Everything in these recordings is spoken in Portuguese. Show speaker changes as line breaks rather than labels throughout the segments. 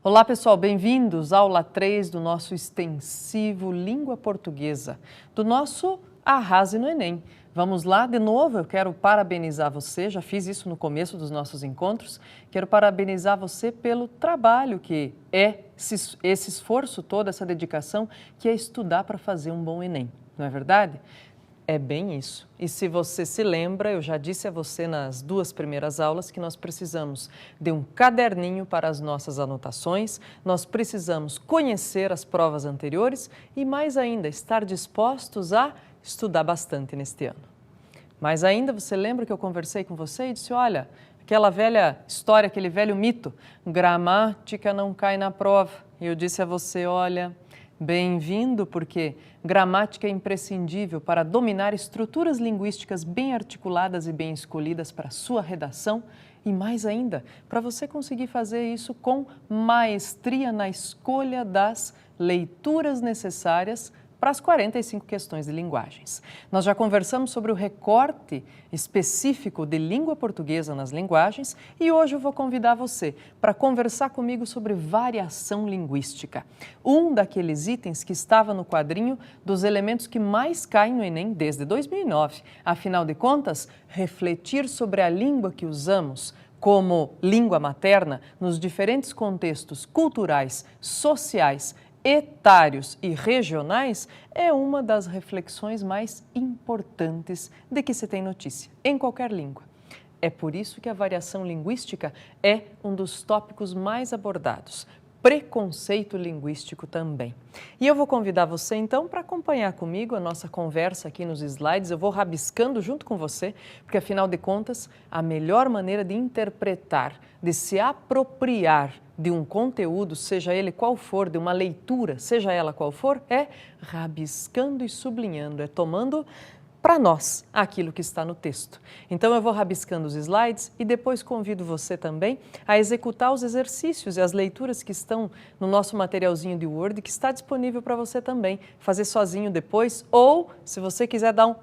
Olá pessoal, bem-vindos à aula 3 do nosso extensivo Língua Portuguesa, do nosso Arrase no Enem. Vamos lá, de novo, eu quero parabenizar você, já fiz isso no começo dos nossos encontros, quero parabenizar você pelo trabalho que é esse esforço todo, essa dedicação, que é estudar para fazer um bom Enem, não é verdade? É bem isso. E se você se lembra, eu já disse a você nas duas primeiras aulas que nós precisamos de um caderninho para as nossas anotações, nós precisamos conhecer as provas anteriores e, mais ainda, estar dispostos a estudar bastante neste ano. Mais ainda, você lembra que eu conversei com você e disse, olha, aquela velha história, aquele velho mito, gramática não cai na prova. E eu disse a você, olha, bem-vindo, porque gramática é imprescindível para dominar estruturas linguísticas bem articuladas e bem escolhidas para a sua redação e, mais ainda, para você conseguir fazer isso com maestria na escolha das leituras necessárias para as 45 questões de linguagens. Nós já conversamos sobre o recorte específico de língua portuguesa nas linguagens e hoje eu vou convidar você para conversar comigo sobre variação linguística. Um daqueles itens que estava no quadrinho dos elementos que mais caem no Enem desde 2009. Afinal de contas, refletir sobre a língua que usamos como língua materna nos diferentes contextos culturais, sociais, etários e regionais é uma das reflexões mais importantes de que se tem notícia, em qualquer língua. É por isso que a variação linguística é um dos tópicos mais abordados. Preconceito linguístico também. E eu vou convidar você, então, para acompanhar comigo a nossa conversa aqui nos slides. Eu vou rabiscando junto com você, porque, afinal de contas, a melhor maneira de interpretar, de se apropriar de um conteúdo, seja ele qual for, de uma leitura, seja ela qual for, é rabiscando e sublinhando, é tomando para nós aquilo que está no texto. Então eu vou rabiscando os slides e depois convido você também a executar os exercícios e as leituras que estão no nosso materialzinho de Word, que está disponível para você também fazer sozinho depois, ou se você quiser dar um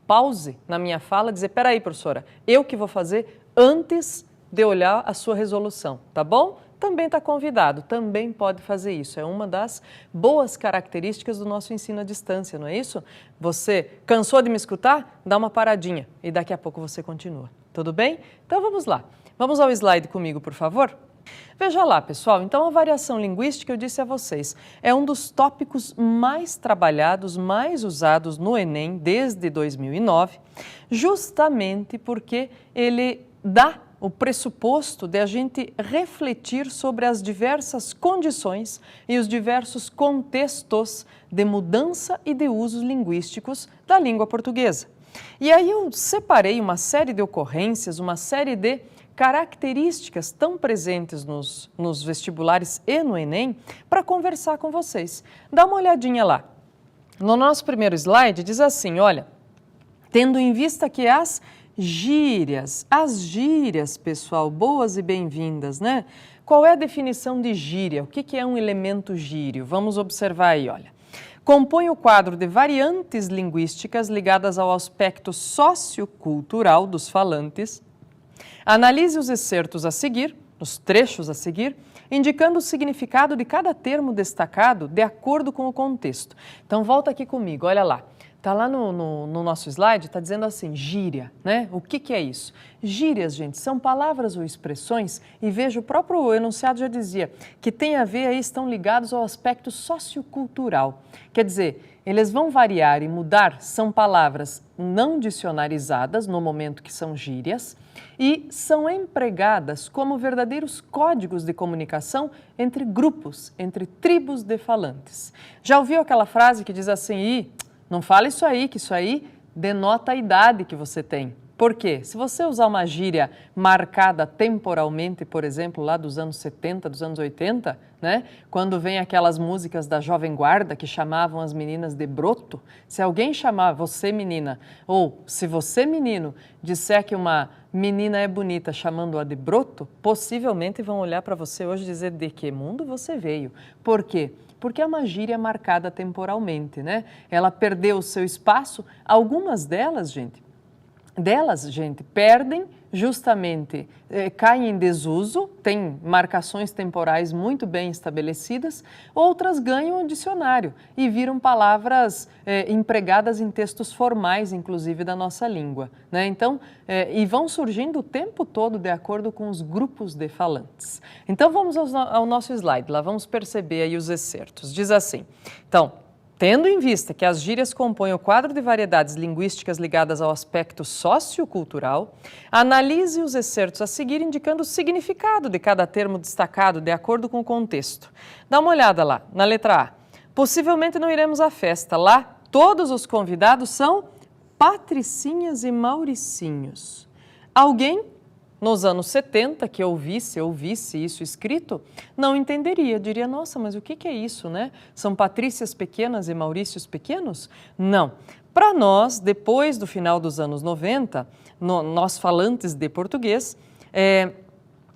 pause na minha fala, dizer, peraí, professora, eu que vou fazer antes de olhar a sua resolução, tá bom? Também está convidado, também pode fazer isso. É uma das boas características do nosso ensino à distância, não é isso? Você cansou de me escutar? Dá uma paradinha e daqui a pouco você continua. Tudo bem? Então vamos lá. Vamos ao slide comigo, por favor? Veja lá, pessoal. Então, a variação linguística, eu disse a vocês, é um dos tópicos mais trabalhados, mais usados no Enem desde 2009, justamente porque ele dá o pressuposto de a gente refletir sobre as diversas condições e os diversos contextos de mudança e de usos linguísticos da língua portuguesa. E aí eu separei uma série de ocorrências, uma série de características tão presentes nos vestibulares e no Enem para conversar com vocês. Dá uma olhadinha lá. No nosso primeiro slide diz assim, olha, tendo em vista que as gírias, pessoal, boas e bem-vindas, né? Qual é a definição de gíria? O que é um elemento gírio? Vamos observar aí, olha. Compõe o quadro de variantes linguísticas ligadas ao aspecto sociocultural dos falantes. Analise os excertos a seguir, os trechos a seguir, indicando o significado de cada termo destacado de acordo com o contexto. Então, volta aqui comigo, olha lá. Está lá no nosso slide, está dizendo assim, gíria, né? O que é isso? Gírias, gente, são palavras ou expressões, e veja, o próprio enunciado já dizia, que tem a ver aí, estão ligados ao aspecto sociocultural. Quer dizer, eles vão variar e mudar, são palavras não dicionarizadas, no momento que são gírias, e são empregadas como verdadeiros códigos de comunicação entre grupos, entre tribos de falantes. Já ouviu aquela frase que diz assim, não fala isso aí, que isso aí denota a idade que você tem. Por quê? Se você usar uma gíria marcada temporalmente, por exemplo, lá dos anos 70, dos anos 80, né? Quando vem aquelas músicas da Jovem Guarda que chamavam as meninas de broto, se alguém chamar você menina, ou se você menino disser que uma menina é bonita chamando-a de broto, possivelmente vão olhar para você hoje e dizer de que mundo você veio. Por quê? Porque é uma gíria marcada temporalmente, né? Ela perdeu o seu espaço, algumas delas, gente, delas, gente, perdem justamente, caem em desuso, têm marcações temporais muito bem estabelecidas, outras ganham o dicionário e viram palavras empregadas em textos formais, inclusive da nossa língua, né? Então, e vão surgindo o tempo todo de acordo com os grupos de falantes. Então, vamos ao nosso slide, lá vamos perceber aí os excertos. Diz assim, então, tendo em vista que as gírias compõem o quadro de variedades linguísticas ligadas ao aspecto sociocultural, analise os excertos a seguir indicando o significado de cada termo destacado de acordo com o contexto. Dá uma olhada lá, na letra A. Possivelmente não iremos à festa. Lá, todos os convidados são patricinhas e mauricinhos. Alguém nos anos 70, que ouvisse isso escrito, não entenderia, diria, nossa, mas o que é isso, né? São patrícias pequenas e maurícios pequenos? Não. Para nós, depois do final dos anos 90, nós falantes de português,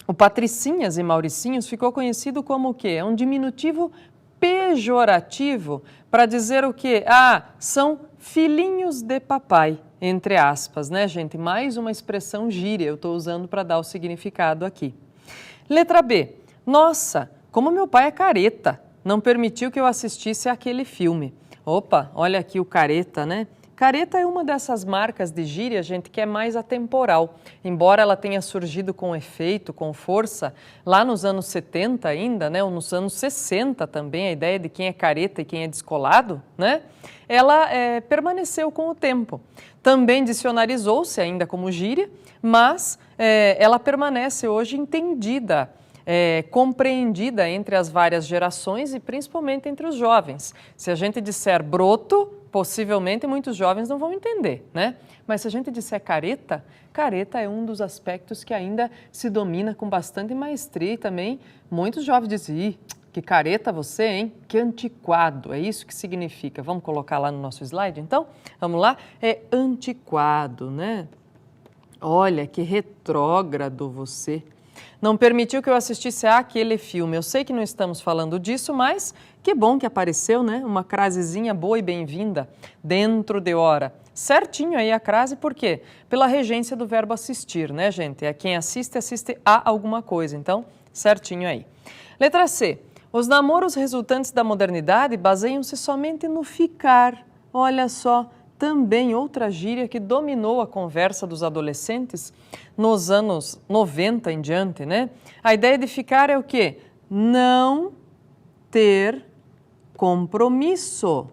o patricinhas e mauricinhos ficou conhecido como o quê? É um diminutivo pejorativo para dizer o quê? Ah, são filhinhos de papai. Entre aspas, né, gente? Mais uma expressão gíria, eu estou usando para dar o significado aqui. Letra B. Nossa, como meu pai é careta, não permitiu que eu assistisse àquele filme. Opa, olha aqui o careta, né? Careta é uma dessas marcas de gíria, gente, que é mais atemporal. Embora ela tenha surgido com efeito, com força, lá nos anos 70 ainda, né, ou nos anos 60 também, a ideia de quem é careta e quem é descolado, né, ela permaneceu com o tempo. Também dicionarizou-se ainda como gíria, mas ela permanece hoje entendida, compreendida entre as várias gerações e principalmente entre os jovens. Se a gente disser broto, possivelmente muitos jovens não vão entender, né? Mas se a gente disser careta, careta é um dos aspectos que ainda se domina com bastante maestria e também muitos jovens dizem, ih, que careta você, hein? Que antiquado, é isso que significa. Vamos colocar lá no nosso slide, então? Vamos lá? É antiquado, né? Olha, que retrógrado você. Não permitiu que eu assistisse àquele filme. Eu sei que não estamos falando disso, mas que bom que apareceu, né? Uma crasezinha boa e bem-vinda, dentro de hora. Certinho aí a crase, por quê? Pela regência do verbo assistir, né, gente? É quem assiste, assiste a alguma coisa. Então, certinho aí. Letra C. Os namoros resultantes da modernidade baseiam-se somente no ficar. Olha só, também outra gíria que dominou a conversa dos adolescentes nos anos 90 em diante, né? A ideia de ficar é o quê? Não ter compromisso,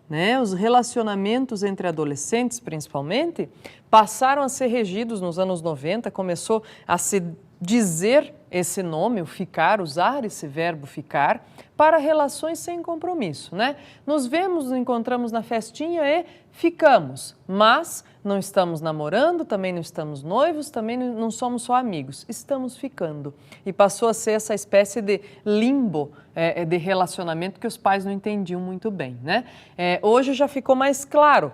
né? Os relacionamentos entre adolescentes, principalmente, passaram a ser regidos nos anos 90, começou a se dizer esse nome, o ficar, usar esse verbo ficar, para relações sem compromisso, né? Nos vemos, nos encontramos na festinha e ficamos, mas não estamos namorando, também não estamos noivos, também não somos só amigos, estamos ficando. E passou a ser essa espécie de limbo de relacionamento que os pais não entendiam muito bem, né? Hoje já ficou mais claro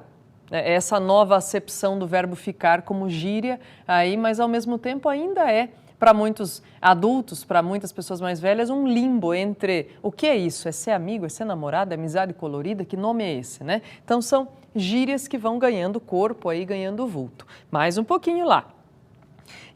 essa nova acepção do verbo ficar como gíria aí, mas ao mesmo tempo ainda é para muitos adultos, para muitas pessoas mais velhas, um limbo entre o que é isso? É ser amigo, é ser namorado, é amizade colorida? Que nome é esse, né? Então são gírias que vão ganhando corpo aí, ganhando vulto. Mais um pouquinho lá.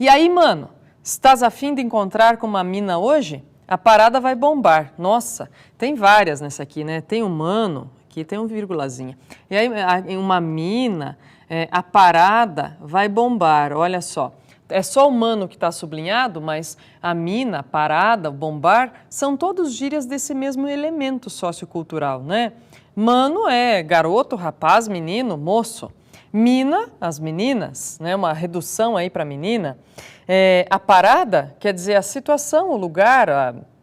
E aí, mano, estás a fim de encontrar com uma mina hoje? A parada vai bombar. Nossa, tem várias nessa aqui, né? Tem um mano, aqui tem um vírgulazinha. E aí, uma mina, a parada vai bombar, olha só. É só o mano que está sublinhado, mas a mina, a parada, o bombar, são todos gírias desse mesmo elemento sociocultural, né? Mano é garoto, rapaz, menino, moço. Mina, as meninas, né? Uma redução aí para menina. A parada quer dizer a situação, o lugar,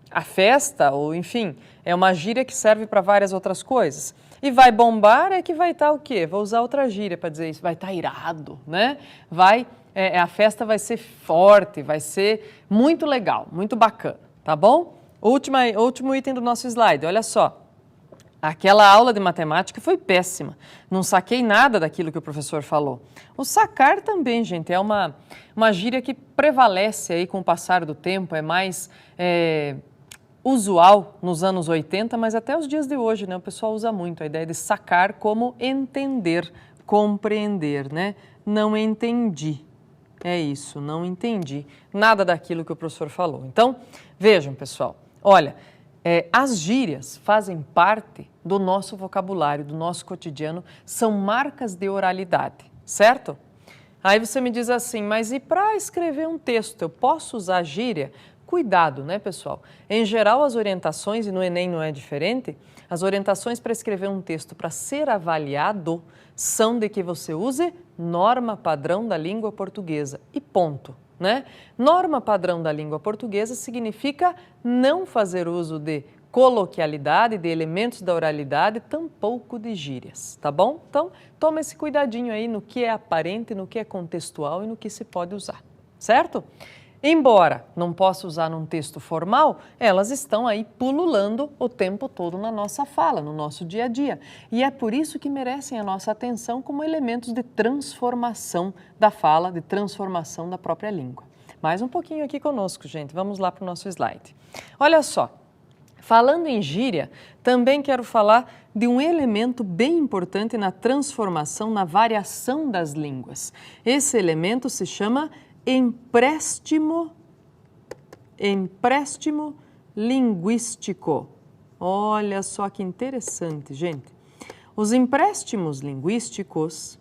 a festa, ou enfim, é uma gíria que serve para várias outras coisas. E vai bombar é que vai estar o quê? Vou usar outra gíria para dizer isso, vai estar irado, né? A festa vai ser forte, vai ser muito legal, muito bacana, tá bom? Último item do nosso slide, olha só. Aquela aula de matemática foi péssima, não saquei nada daquilo que o professor falou. O sacar também, gente, é uma gíria que prevalece aí com o passar do tempo, é mais usual nos anos 80, mas até os dias de hoje, né? O pessoal usa muito a ideia de sacar como entender, compreender, né? Não entendi. É isso, não entendi nada daquilo que o professor falou. Então, vejam, pessoal, olha, as gírias fazem parte do nosso vocabulário, do nosso cotidiano, são marcas de oralidade, certo? Aí você me diz assim, mas e para escrever um texto, eu posso usar gíria? Cuidado, né, pessoal? Em geral, as orientações, e no Enem não é diferente, as orientações para escrever um texto para ser avaliado são de que você use norma padrão da língua portuguesa e ponto, né? Norma padrão da língua portuguesa significa não fazer uso de coloquialidade, de elementos da oralidade, tampouco de gírias, tá bom? Então, toma esse cuidadinho aí no que é aparente, no que é contextual e no que se pode usar, certo? Embora não possa usar num texto formal, elas estão aí pululando o tempo todo na nossa fala, no nosso dia a dia. E é por isso que merecem a nossa atenção como elementos de transformação da fala, de transformação da própria língua. Mais um pouquinho aqui conosco, gente. Vamos lá para o nosso slide. Olha só, falando em gíria, também quero falar de um elemento bem importante na transformação, na variação das línguas. Esse elemento se chama empréstimo linguístico. Olha só que interessante, gente. Os empréstimos linguísticos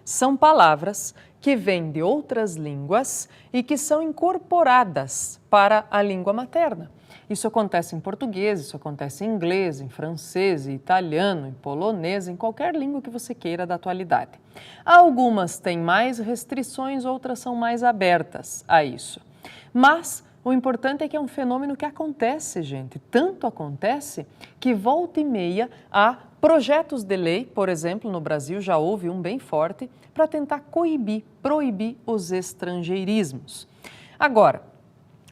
são palavras que vêm de outras línguas e que são incorporadas para a língua materna. Isso acontece em português, isso acontece em inglês, em francês, em italiano, em polonês, em qualquer língua que você queira da atualidade. Algumas têm mais restrições, outras são mais abertas a isso. Mas o importante é que é um fenômeno que acontece, gente. Tanto acontece que volta e meia há projetos de lei, por exemplo, no Brasil já houve um bem forte, para tentar proibir os estrangeirismos. Agora,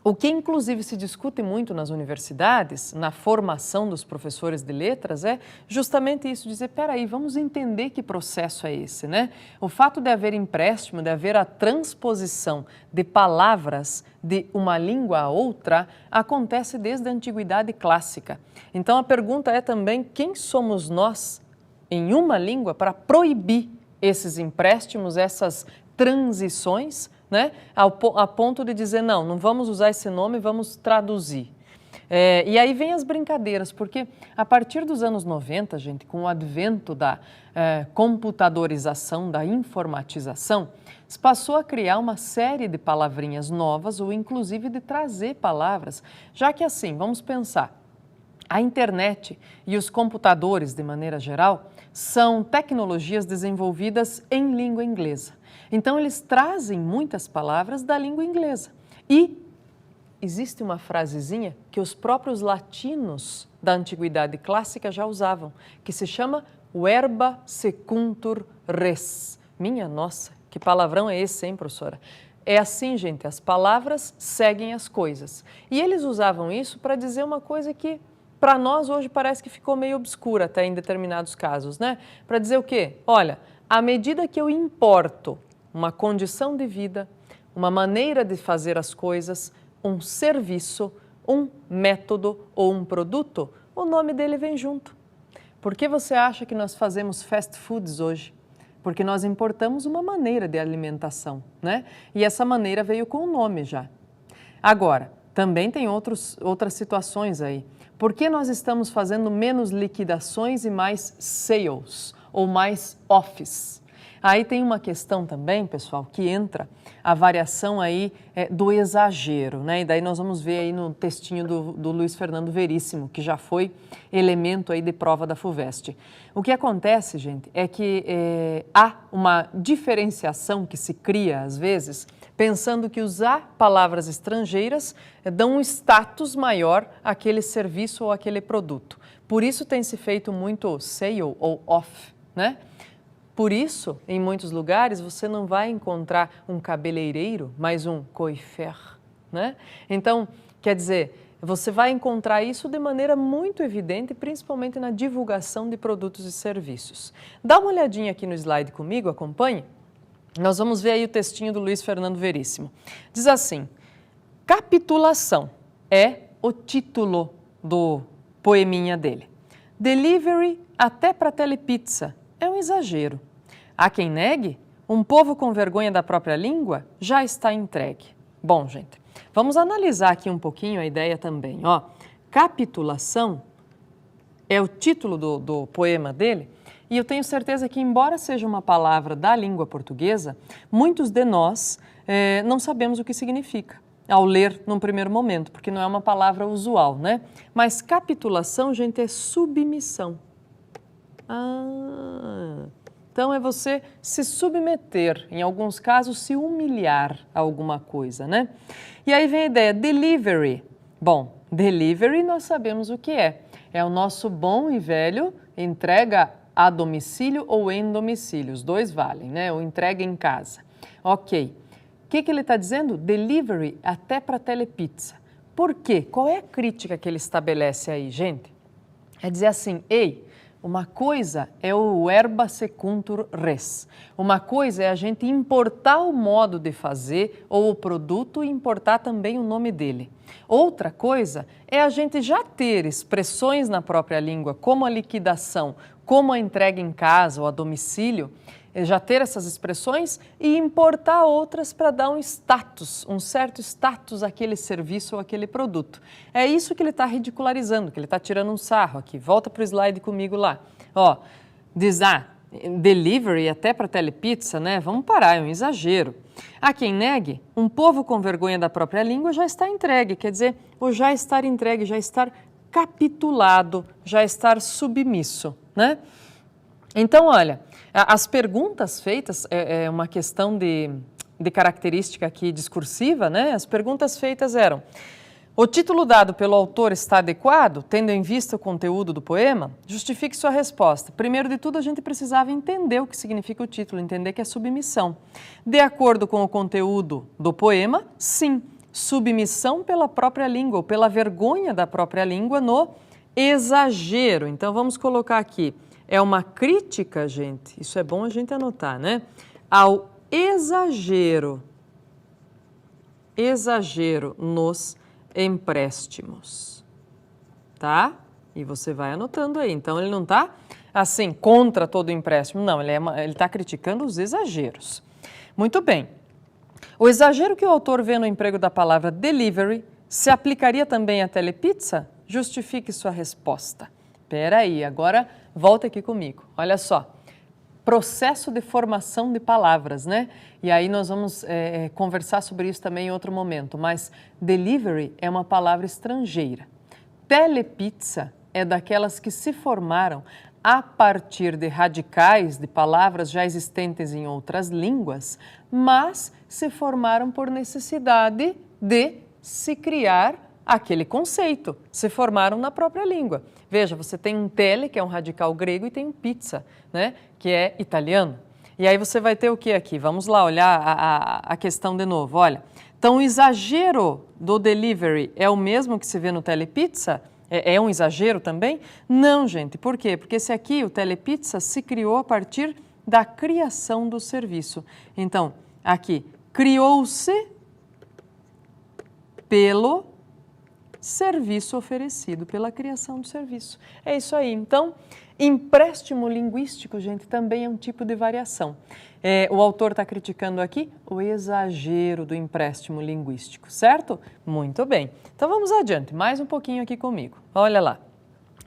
o que inclusive se discute muito nas universidades, na formação dos professores de letras, é justamente isso, dizer, peraí, vamos entender que processo é esse, né? O fato de haver empréstimo, de haver a transposição de palavras de uma língua a outra, acontece desde a antiguidade clássica. Então a pergunta é também, quem somos nós em uma língua para proibir esses empréstimos, essas transições, né? A ponto de dizer, não vamos usar esse nome, vamos traduzir. E aí vem as brincadeiras, porque a partir dos anos 90, gente, com o advento da computadorização, da informatização, se passou a criar uma série de palavrinhas novas ou inclusive de trazer palavras, já que assim, vamos pensar, a internet e os computadores, de maneira geral, são tecnologias desenvolvidas em língua inglesa. Então, eles trazem muitas palavras da língua inglesa. E existe uma frasezinha que os próprios latinos da antiguidade clássica já usavam, que se chama verba secuntur res. Minha nossa, que palavrão é esse, hein, professora? É assim, gente, as palavras seguem as coisas. E eles usavam isso para dizer uma coisa que, para nós, hoje parece que ficou meio obscura até em determinados casos, né? Para dizer o quê? Olha, à medida que eu importo uma condição de vida, uma maneira de fazer as coisas, um serviço, um método ou um produto, o nome dele vem junto. Por que você acha que nós fazemos fast foods hoje? Porque nós importamos uma maneira de alimentação, né? E essa maneira veio com o nome já. Agora, também tem outras situações aí. Por que nós estamos fazendo menos liquidações e mais sales ou mais office? Aí tem uma questão também, pessoal, que entra a variação aí do exagero, né? E daí nós vamos ver aí no textinho do Luiz Fernando Veríssimo, que já foi elemento aí de prova da FUVEST. O que acontece, gente, é que há uma diferenciação que se cria, às vezes, pensando que usar palavras estrangeiras dão um status maior àquele serviço ou àquele produto. Por isso tem se feito muito sale ou off, né? Por isso, em muitos lugares, você não vai encontrar um cabeleireiro, mas um coiffeur, né? Então, quer dizer, você vai encontrar isso de maneira muito evidente, principalmente na divulgação de produtos e serviços. Dá uma olhadinha aqui no slide comigo, acompanhe. Nós vamos ver aí o textinho do Luiz Fernando Veríssimo. Diz assim, capitulação é o título do poeminha dele. Delivery até para telepizza é um exagero. Há quem negue? Um povo com vergonha da própria língua já está entregue. Bom, gente, vamos analisar aqui um pouquinho a ideia também. Ó, capitulação é o título do poema dele, e eu tenho certeza que, embora seja uma palavra da língua portuguesa, muitos de nós não sabemos o que significa ao ler num primeiro momento, porque não é uma palavra usual, né? Mas capitulação, gente, é submissão. Então é você se submeter, em alguns casos se humilhar a alguma coisa, né? E aí vem a ideia, delivery. Bom, delivery nós sabemos o que é. É o nosso bom e velho entrega a domicílio ou em domicílio, os dois valem, né? Ou entrega em casa. Ok. O que ele está dizendo? Delivery até para telepizza. Por quê? Qual é a crítica que ele estabelece aí, gente? É dizer assim, ei, uma coisa é o verba secuntur res. Uma coisa é a gente importar o modo de fazer ou o produto e importar também o nome dele. Outra coisa é a gente já ter expressões na própria língua, como a liquidação, como a entrega em casa ou a domicílio, já ter essas expressões e importar outras para dar um status, um certo status àquele serviço ou àquele produto. É isso que ele está ridicularizando, que ele está tirando um sarro aqui. Volta para o slide comigo lá. Ó, diz, delivery até para telepizza, né? Vamos parar, é um exagero. Há quem negue, um povo com vergonha da própria língua já está entregue, quer dizer, o já estar entregue, já estar capitulado, já estar submisso, né? Então, olha, as perguntas feitas, é uma questão de característica aqui discursiva, né? As perguntas feitas eram, o título dado pelo autor está adequado, tendo em vista o conteúdo do poema? Justifique sua resposta. Primeiro de tudo, a gente precisava entender o que significa o título, entender que é submissão. De acordo com o conteúdo do poema, sim, submissão pela própria língua, ou pela vergonha da própria língua no exagero. Então, vamos colocar aqui. É uma crítica, gente, isso é bom a gente anotar, né? Ao exagero nos empréstimos, tá? E você vai anotando aí. Então, ele não está, assim, contra todo o empréstimo, não, ele está criticando os exageros. Muito bem. O exagero que o autor vê no emprego da palavra delivery se aplicaria também à telepizza? Justifique sua resposta. Espera aí, agora volta aqui comigo. Olha só, processo de formação de palavras, né? E aí nós vamos conversar sobre isso também em outro momento, mas delivery é uma palavra estrangeira. Telepizza é daquelas que se formaram a partir de radicais de palavras já existentes em outras línguas, mas se formaram por necessidade de se criar aquele conceito, se formaram na própria língua. Veja, você tem um tele, que é um radical grego, e tem um pizza, né, que é italiano. E aí você vai ter o que aqui? Vamos lá olhar a questão de novo. Olha, então o exagero do delivery é o mesmo que se vê no telepizza? É um exagero também? Não, gente. Por quê? Porque esse aqui, o telepizza, se criou a partir da criação do serviço. Então, aqui, criou-se pelo serviço oferecido, pela criação do serviço. É isso aí. Então, empréstimo linguístico, gente, também é um tipo de variação. O autor está criticando aqui o exagero do empréstimo linguístico, certo? Muito bem. Então, vamos adiante. Mais um pouquinho aqui comigo. Olha lá.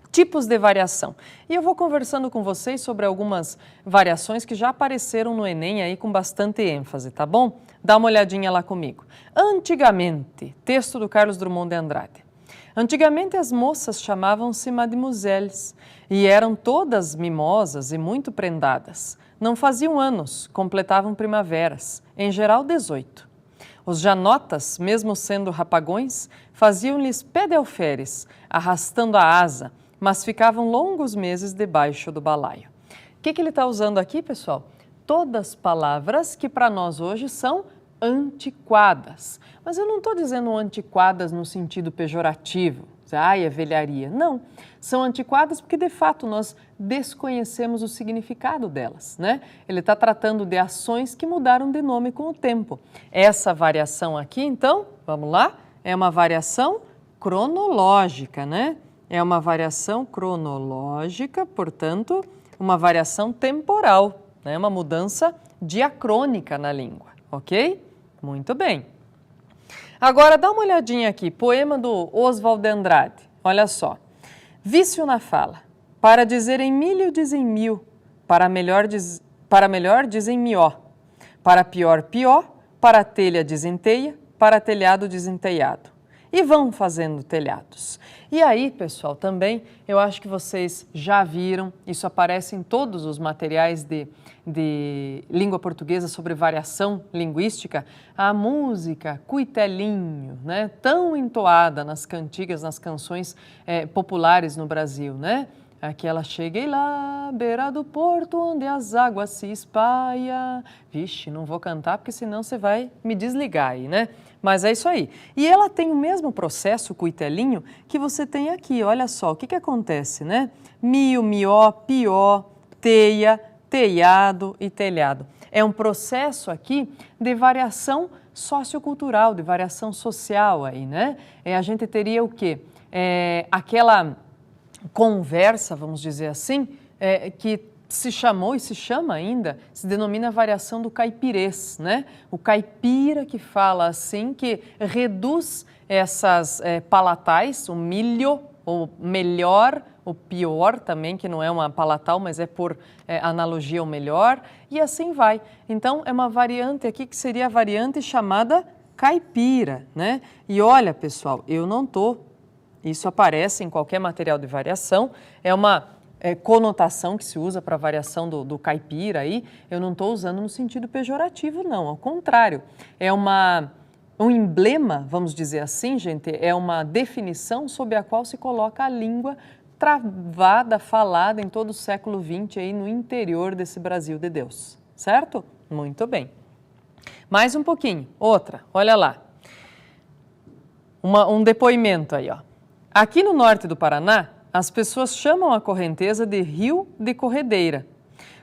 Tipos de variação. E eu vou conversando com vocês sobre algumas variações que já apareceram no Enem aí com bastante ênfase, tá bom? Dá uma olhadinha lá comigo. Antigamente, texto do Carlos Drummond de Andrade. Antigamente as moças chamavam-se mademoiselles e eram todas mimosas e muito prendadas. Não faziam anos, completavam primaveras, em geral 18. Os janotas, mesmo sendo rapagões, faziam-lhes pé de alferes, arrastando a asa, mas ficavam longos meses debaixo do balaio. O que ele está usando aqui, pessoal? Todas palavras que para nós hoje são antiquadas. Mas eu não estou dizendo antiquadas no sentido pejorativo, é velharia. Não, são antiquadas porque de fato nós desconhecemos o significado delas, né? Ele está tratando de ações que mudaram de nome com o tempo. Essa variação aqui, então, vamos lá, é uma variação cronológica, né? É uma variação cronológica, portanto, uma variação temporal, né? Uma mudança diacrônica na língua, ok? Muito bem. Agora dá uma olhadinha aqui, poema do Oswald de Andrade, olha só. Vício na fala, para dizer em milho dizem mil, para melhor dizem mió, para pior pió, para telha dizem teia, para telhado dizem telhado. E vão fazendo telhados. E aí, pessoal, também eu acho que vocês já viram, isso aparece em todos os materiais de língua portuguesa sobre variação linguística, a música Cuitelinho, né, tão entoada nas cantigas, nas canções populares no Brasil, né? Aqui ela chega e lá, beira do porto, onde as águas se espalham. Vixe, não vou cantar porque senão você vai me desligar aí, né? Mas é isso aí. E ela tem o mesmo processo, o cuitelinho, que você tem aqui. Olha só, o que acontece, né? Mio, mió, pió, teia, telhado e telhado. É um processo aqui de variação sociocultural, de variação social aí, né? A gente teria o quê? Aquela conversa, vamos dizer assim, que se chamou e se chama ainda, se denomina variação do caipirês, né? O caipira que fala assim, que reduz essas palatais, o milho, o melhor, o pior também, que não é uma palatal, mas é por analogia o melhor, e assim vai. Então, é uma variante aqui que seria a variante chamada caipira, né? E olha, pessoal, eu não estou... Isso aparece em qualquer material de variação, é uma conotação que se usa para a variação do caipira aí, eu não estou usando no sentido pejorativo, não, ao contrário, é um emblema, vamos dizer assim, gente, é uma definição sob a qual se coloca a língua travada, falada em todo o século XX aí no interior desse Brasil de Deus, certo? Muito bem. Mais um pouquinho, outra, olha lá, um depoimento aí, ó. Aqui no norte do Paraná, as pessoas chamam a correnteza de rio de corredeira.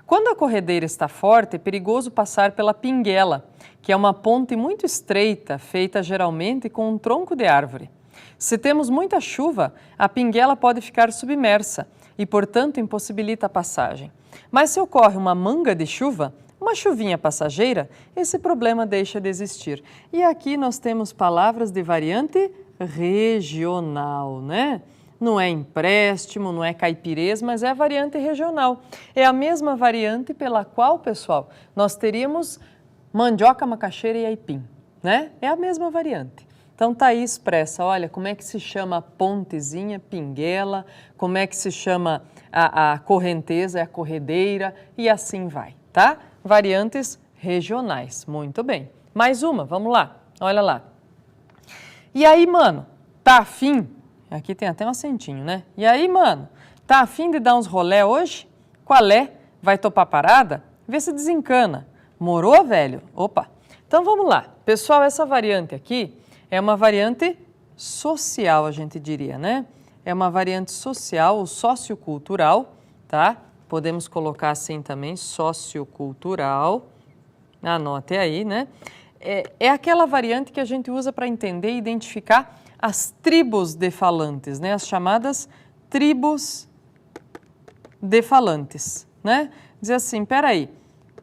Quando a corredeira está forte, é perigoso passar pela pinguela, que é uma ponte muito estreita, feita geralmente com um tronco de árvore. Se temos muita chuva, a pinguela pode ficar submersa e, portanto, impossibilita a passagem. Mas se ocorre uma manga de chuva, uma chuvinha passageira, esse problema deixa de existir. E aqui nós temos palavras de variante regional, né? Não é empréstimo, não é caipirês, mas é a variante regional. É a mesma variante pela qual, pessoal, nós teríamos mandioca, macaxeira e aipim, né? É a mesma variante. Então tá aí expressa, olha, como é que se chama a pontezinha, pinguela, como é que se chama a correnteza, é a corredeira e assim vai, tá? Variantes regionais, muito bem. Mais uma, vamos lá, olha lá. E aí, mano, tá afim? Aqui tem até um acentinho, né? E aí, mano, tá afim de dar uns rolé hoje? Qual é? Vai topar parada? Vê se desencana. Morou, velho? Opa! Então vamos lá. Pessoal, essa variante aqui é uma variante social, a gente diria, né? É uma variante social ou sociocultural, tá? Podemos colocar assim também, sociocultural. Anote aí, né? É aquela variante que a gente usa para entender e identificar as tribos de falantes, né? As chamadas tribos de falantes, né? Dizer assim, peraí,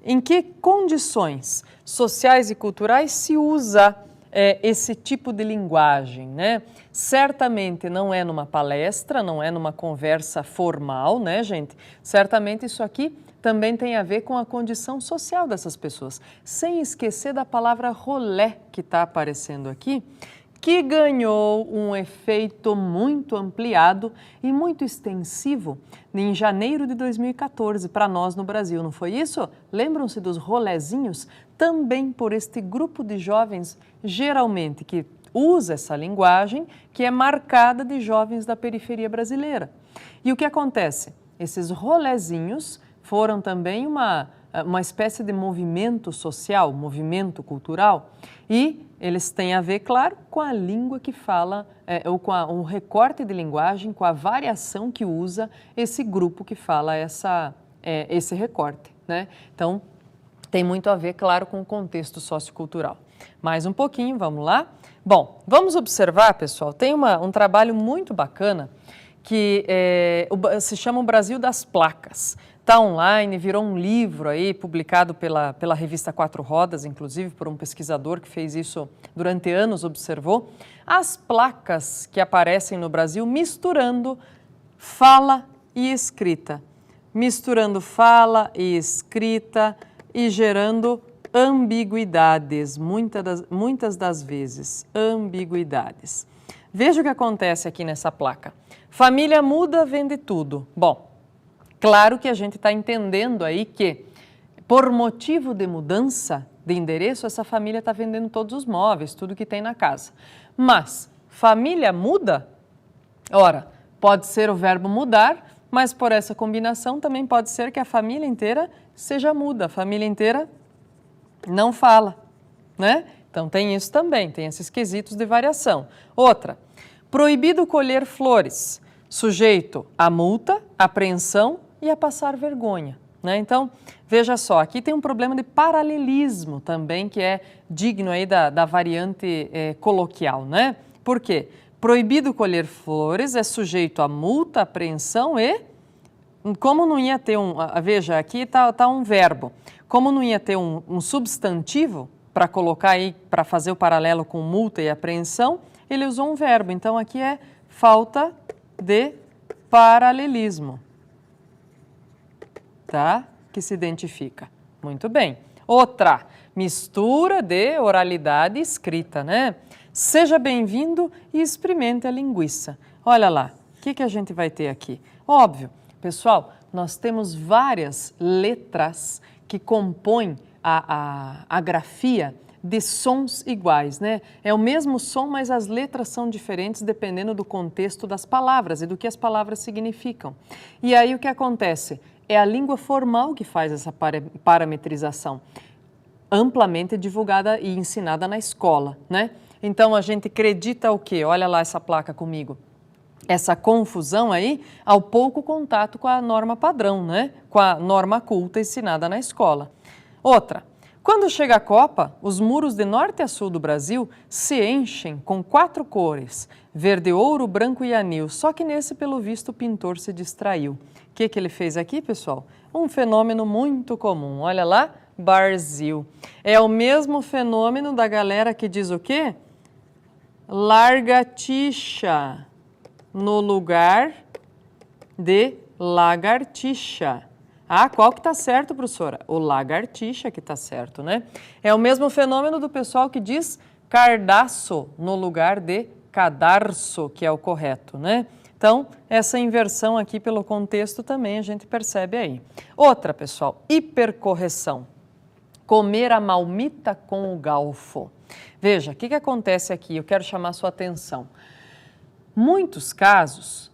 em que condições sociais e culturais se usa esse tipo de linguagem, né? Certamente não é numa palestra, não é numa conversa formal, né, gente? Certamente isso aqui também tem a ver com a condição social dessas pessoas, sem esquecer da palavra rolé que está aparecendo aqui, que ganhou um efeito muito ampliado e muito extensivo em janeiro de 2014 para nós no Brasil, não foi isso? Lembram-se dos rolezinhos? Também por este grupo de jovens, geralmente, que usa essa linguagem, que é marcada de jovens da periferia brasileira. E o que acontece? Esses rolezinhos foram também uma espécie de movimento social, movimento cultural, e eles têm a ver, claro, com a língua que fala, ou com o recorte de linguagem, com a variação que usa esse grupo que fala esse recorte, né? Então, tem muito a ver, claro, com o contexto sociocultural. Mais um pouquinho, vamos lá? Bom, vamos observar, pessoal, tem um trabalho muito bacana que se chama O Brasil das Placas. Está online, virou um livro aí, publicado pela revista Quatro Rodas, inclusive por um pesquisador que fez isso durante anos, observou as placas que aparecem no Brasil misturando fala e escrita. Misturando fala e escrita e gerando ambiguidades, muitas das vezes, ambiguidades. Veja o que acontece aqui nessa placa. Família muda, vende tudo. Bom, claro que a gente está entendendo aí que, por motivo de mudança de endereço, essa família está vendendo todos os móveis, tudo que tem na casa. Mas, família muda? Ora, pode ser o verbo mudar, mas por essa combinação também pode ser que a família inteira seja muda, a família inteira não fala, né? Então tem isso também, tem esses quesitos de variação. Outra, proibido colher flores, sujeito a multa, apreensão e a passar vergonha, né? Então, veja só, aqui tem um problema de paralelismo também, que é digno aí da variante coloquial, né? Por quê? Proibido colher flores é sujeito a multa, apreensão e, como não ia ter veja, aqui está um verbo, como não ia ter um substantivo para colocar aí, para fazer o paralelo com multa e apreensão, ele usou um verbo, então aqui é falta de paralelismo, tá? Que se identifica. Muito bem. Outra, mistura de oralidade e escrita, né? Seja bem-vindo e experimente a linguiça. Olha lá, o que a gente vai ter aqui? Óbvio, pessoal, nós temos várias letras que compõem a grafia de sons iguais, né? É o mesmo som, mas as letras são diferentes dependendo do contexto das palavras e do que as palavras significam. E aí o que acontece? É a língua formal que faz essa parametrização, amplamente divulgada e ensinada na escola, né? Então a gente acredita o quê? Olha lá essa placa comigo. Essa confusão aí ao pouco contato com a norma padrão, né? Com a norma culta ensinada na escola. Outra, quando chega a Copa, os muros de norte a sul do Brasil se enchem com 4 cores, verde, ouro, branco e anil, só que nesse, pelo visto, o pintor se distraiu. O que ele fez aqui, pessoal? Um fenômeno muito comum, olha lá, Brasil. É o mesmo fenômeno da galera que diz o quê? Largatixa no lugar de lagartixa. Ah, qual que está certo, professora? O lagartixa que está certo, né? É o mesmo fenômeno do pessoal que diz cardaço no lugar de cadarço, que é o correto, né? Então, essa inversão aqui pelo contexto também a gente percebe aí. Outra, pessoal, hipercorreção. Comer a malmita com o galfo. Veja, o que acontece aqui? Eu quero chamar a sua atenção. Muitos casos,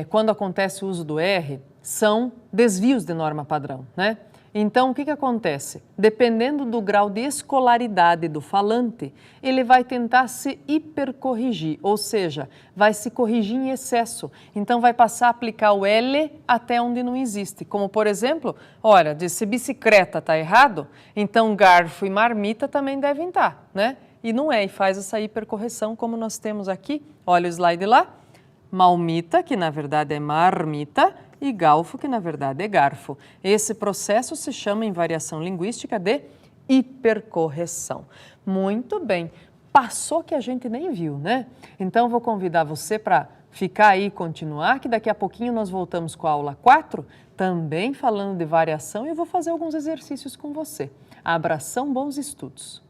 quando acontece o uso do R, são desvios de norma padrão, né? Então, o que acontece? Dependendo do grau de escolaridade do falante, ele vai tentar se hipercorrigir, ou seja, vai se corrigir em excesso. Então, vai passar a aplicar o L até onde não existe. Como, por exemplo, olha, se bicicleta está errado, então garfo e marmita também devem estar, né? E não é, e faz essa hipercorreção como nós temos aqui. Olha o slide lá. Malmita, que na verdade é marmita, e galfo, que na verdade é garfo. Esse processo se chama, em variação linguística, de hipercorreção. Muito bem, passou que a gente nem viu, né? Então, vou convidar você para ficar aí e continuar, que daqui a pouquinho nós voltamos com a aula 4, também falando de variação, e eu vou fazer alguns exercícios com você. Abração, bons estudos!